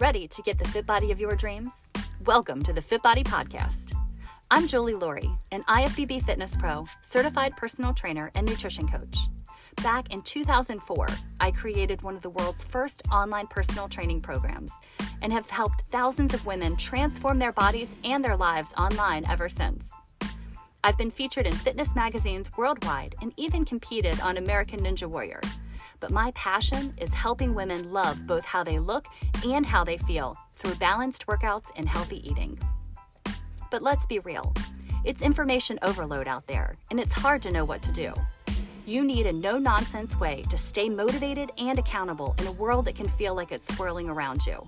Ready to get the fit body of your dreams? Welcome to the FITBODY podcast. I'm Julie Laurie, an IFBB Fitness Pro, certified personal trainer and nutrition coach. Back in 2004, I created one of the world's first online personal training programs and have helped thousands of women transform their bodies and their lives online ever since. I've been featured in fitness magazines worldwide and even competed on American Ninja Warrior. But my passion is helping women love both how they look and how they feel through balanced workouts and healthy eating. But let's be real, it's information overload out there, and it's hard to know what to do. You need a no-nonsense way to stay motivated and accountable in a world that can feel like it's swirling around you.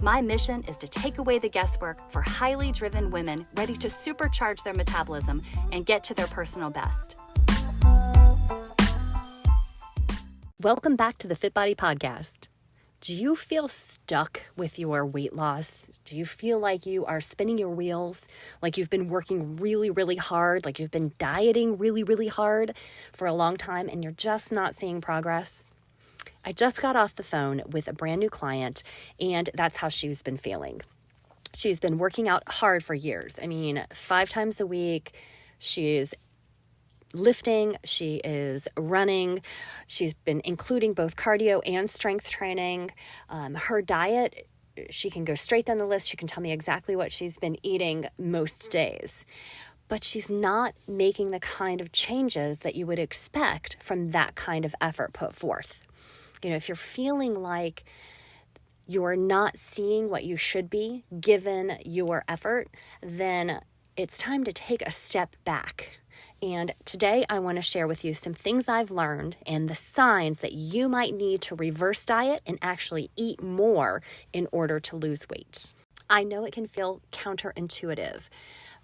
My mission is to take away the guesswork for highly driven women ready to supercharge their metabolism and get to their personal best. Welcome back to the FITBODY podcast. Do you feel stuck with your weight loss? Do you feel like you are spinning your wheels, like you've been working really, really hard, like you've been dieting really, really hard for a long time and you're just not seeing progress? I just got off the phone with a brand new client and that's how she's been feeling. She's been working out hard for years. 5 times a week. She's lifting, she is running, she's been including both cardio and strength training. Her diet, she can go straight down the list. She can tell me exactly what she's been eating most days. But she's not making the kind of changes that you would expect from that kind of effort put forth. If you're feeling like you're not seeing what you should be given your effort, then it's time to take a step back. And today I want to share with you some things I've learned and the signs that you might need to reverse diet and actually eat more in order to lose weight. I know it can feel counterintuitive,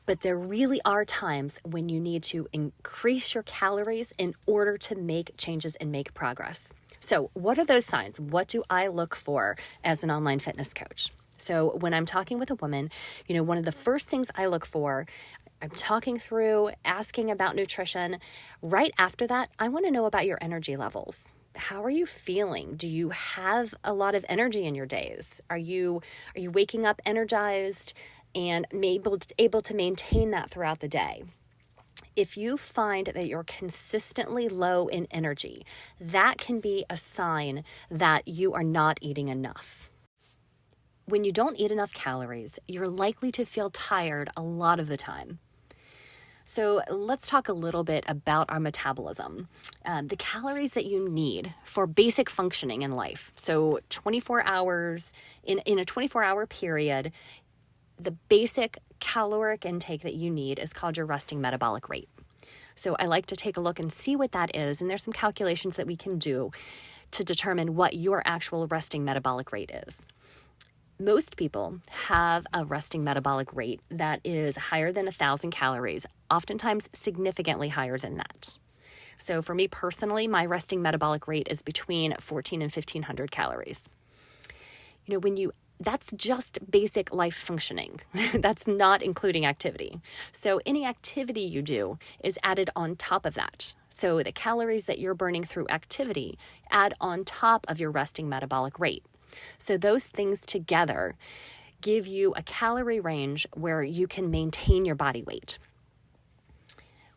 but there really are times when you need to increase your calories in order to make changes and make progress. So what are those signs? What do I look for as an online fitness coach? So when I'm talking with a woman, one of the first things I look for, I'm talking through, asking about nutrition. Right after that, I want to know about your energy levels. How are you feeling? Do you have a lot of energy in your days? Are you waking up energized and able to maintain that throughout the day? If you find that you're consistently low in energy, that can be a sign that you are not eating enough. When you don't eat enough calories, you're likely to feel tired a lot of the time. So let's talk a little bit about our metabolism. The calories that you need for basic functioning in life. So 24 hours, in a 24-hour period, the basic caloric intake that you need is called your resting metabolic rate. So I like to take a look and see what that is. And there's some calculations that we can do to determine what your actual resting metabolic rate is. Most people have a resting metabolic rate that is higher than 1,000 calories, oftentimes significantly higher than that. So for me personally, my resting metabolic rate is between 1,400 and 1,500 calories. That's just basic life functioning. That's not including activity. So any activity you do is added on top of that. So the calories that you're burning through activity add on top of your resting metabolic rate. So those things together give you a calorie range where you can maintain your body weight.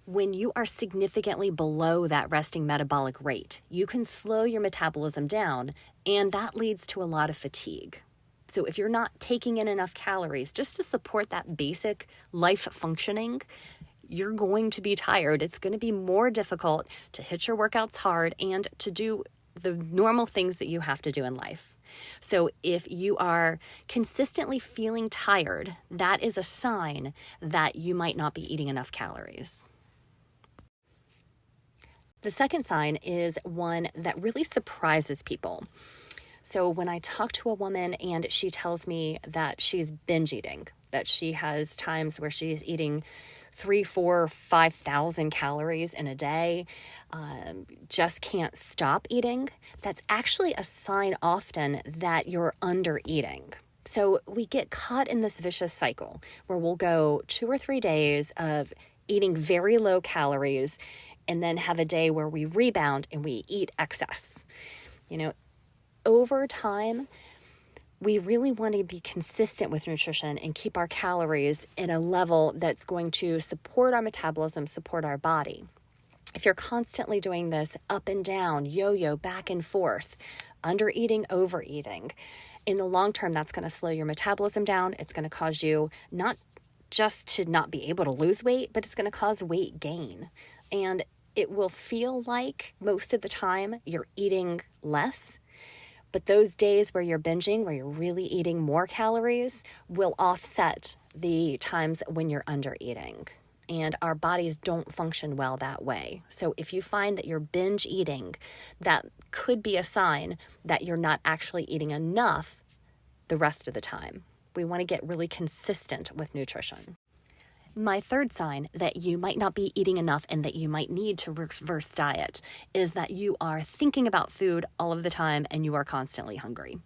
When you are significantly below that resting metabolic rate, you can slow your metabolism down, and that leads to a lot of fatigue. So if you're not taking in enough calories just to support that basic life functioning, you're going to be tired. It's going to be more difficult to hit your workouts hard and to do the normal things that you have to do in life. So if you are consistently feeling tired, that is a sign that you might not be eating enough calories. The second sign is one that really surprises people. So when I talk to a woman and she tells me that she's binge eating, that she has times where she's eating 3,000, 4,000, 5,000 calories in a day, just can't stop eating, that's actually a sign often that you're under eating. So we get caught in this vicious cycle where we'll go 2 or 3 days of eating very low calories and then have a day where we rebound and we eat excess. Over time, we really want to be consistent with nutrition and keep our calories in a level that's going to support our metabolism, support our body. If you're constantly doing this up and down, yo-yo, back and forth, under eating, overeating, in the long term, that's going to slow your metabolism down. It's going to cause you not just to not be able to lose weight, but it's going to cause weight gain. And it will feel like most of the time you're eating less. But those days where you're binging, where you're really eating more calories, will offset the times when you're under eating. And our bodies don't function well that way. So if you find that you're binge eating, that could be a sign that you're not actually eating enough the rest of the time. We want to get really consistent with nutrition. My third sign that you might not be eating enough and that you might need to reverse diet is that you are thinking about food all of the time and you are constantly hungry.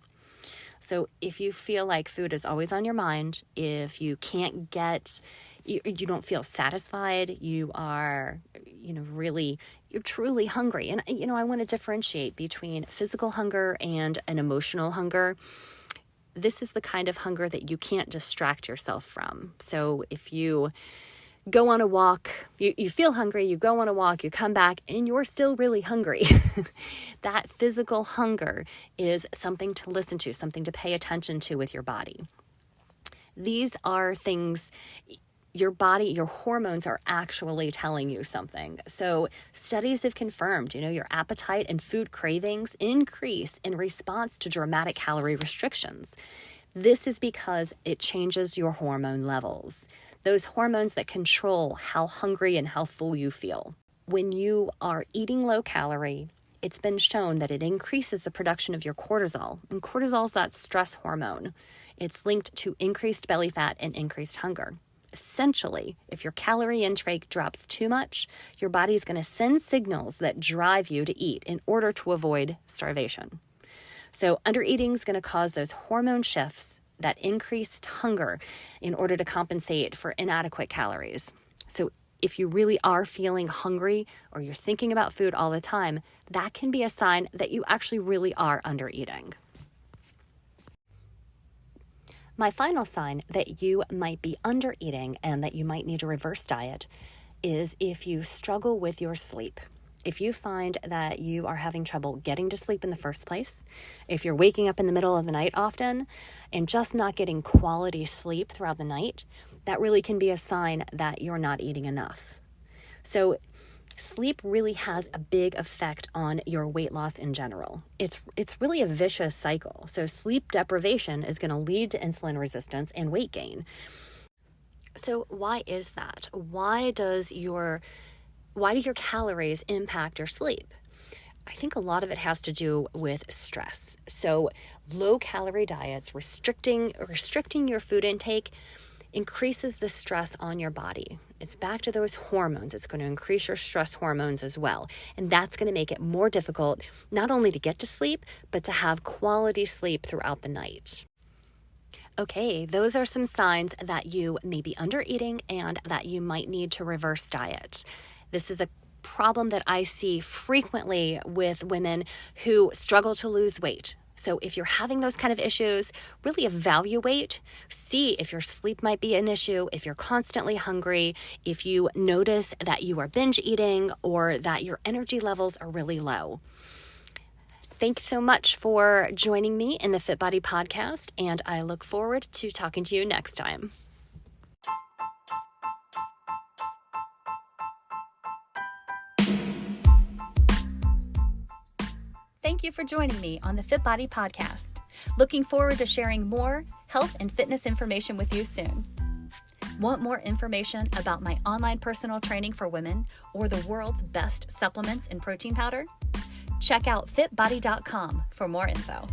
So if you feel like food is always on your mind, if you can't get, you don't feel satisfied, you are, you're truly hungry. And, I want to differentiate between physical hunger and an emotional hunger. This is the kind of hunger that you can't distract yourself from. So if you go on a walk, you feel hungry, you go on a walk, you come back, and you're still really hungry. That physical hunger is something to listen to, something to pay attention to with your body. These are things your body, your hormones are actually telling you something. So studies have confirmed, your appetite and food cravings increase in response to dramatic calorie restrictions. This is because it changes your hormone levels, those hormones that control how hungry and how full you feel. When you are eating low calorie, it's been shown that it increases the production of your cortisol. And cortisol is that stress hormone. It's linked to increased belly fat and increased hunger. Essentially, if your calorie intake drops too much, your body is going to send signals that drive you to eat in order to avoid starvation. So undereating is going to cause those hormone shifts, that increased hunger, in order to compensate for inadequate calories. So if you really are feeling hungry or you're thinking about food all the time, that can be a sign that you actually really are undereating. My final sign that you might be undereating and that you might need a reverse diet is if you struggle with your sleep. If you find that you are having trouble getting to sleep in the first place, if you're waking up in the middle of the night often and just not getting quality sleep throughout the night, that really can be a sign that you're not eating enough. So sleep really has a big effect on your weight loss in general. It's really a vicious cycle. So sleep deprivation is going to lead to insulin resistance and weight gain. So why is that? Why do your calories impact your sleep? I think a lot of it has to do with stress. So low-calorie diets, restricting your food intake, increases the stress on your body. It's back to those hormones. It's going to increase your stress hormones as well. And that's going to make it more difficult not only to get to sleep, but to have quality sleep throughout the night. Okay, those are some signs that you may be undereating and that you might need to reverse diet. This is a problem that I see frequently with women who struggle to lose weight. So if you're having those kind of issues, really evaluate, see if your sleep might be an issue, if you're constantly hungry, if you notice that you are binge eating or that your energy levels are really low. Thanks so much for joining me in the FitBODY podcast, and I look forward to talking to you next time. Thank you for joining me on the FitBODY podcast. Looking forward to sharing more health and fitness information with you soon. Want more information about my online personal training for women or the world's best supplements and protein powder? Check out fitbody.com for more info.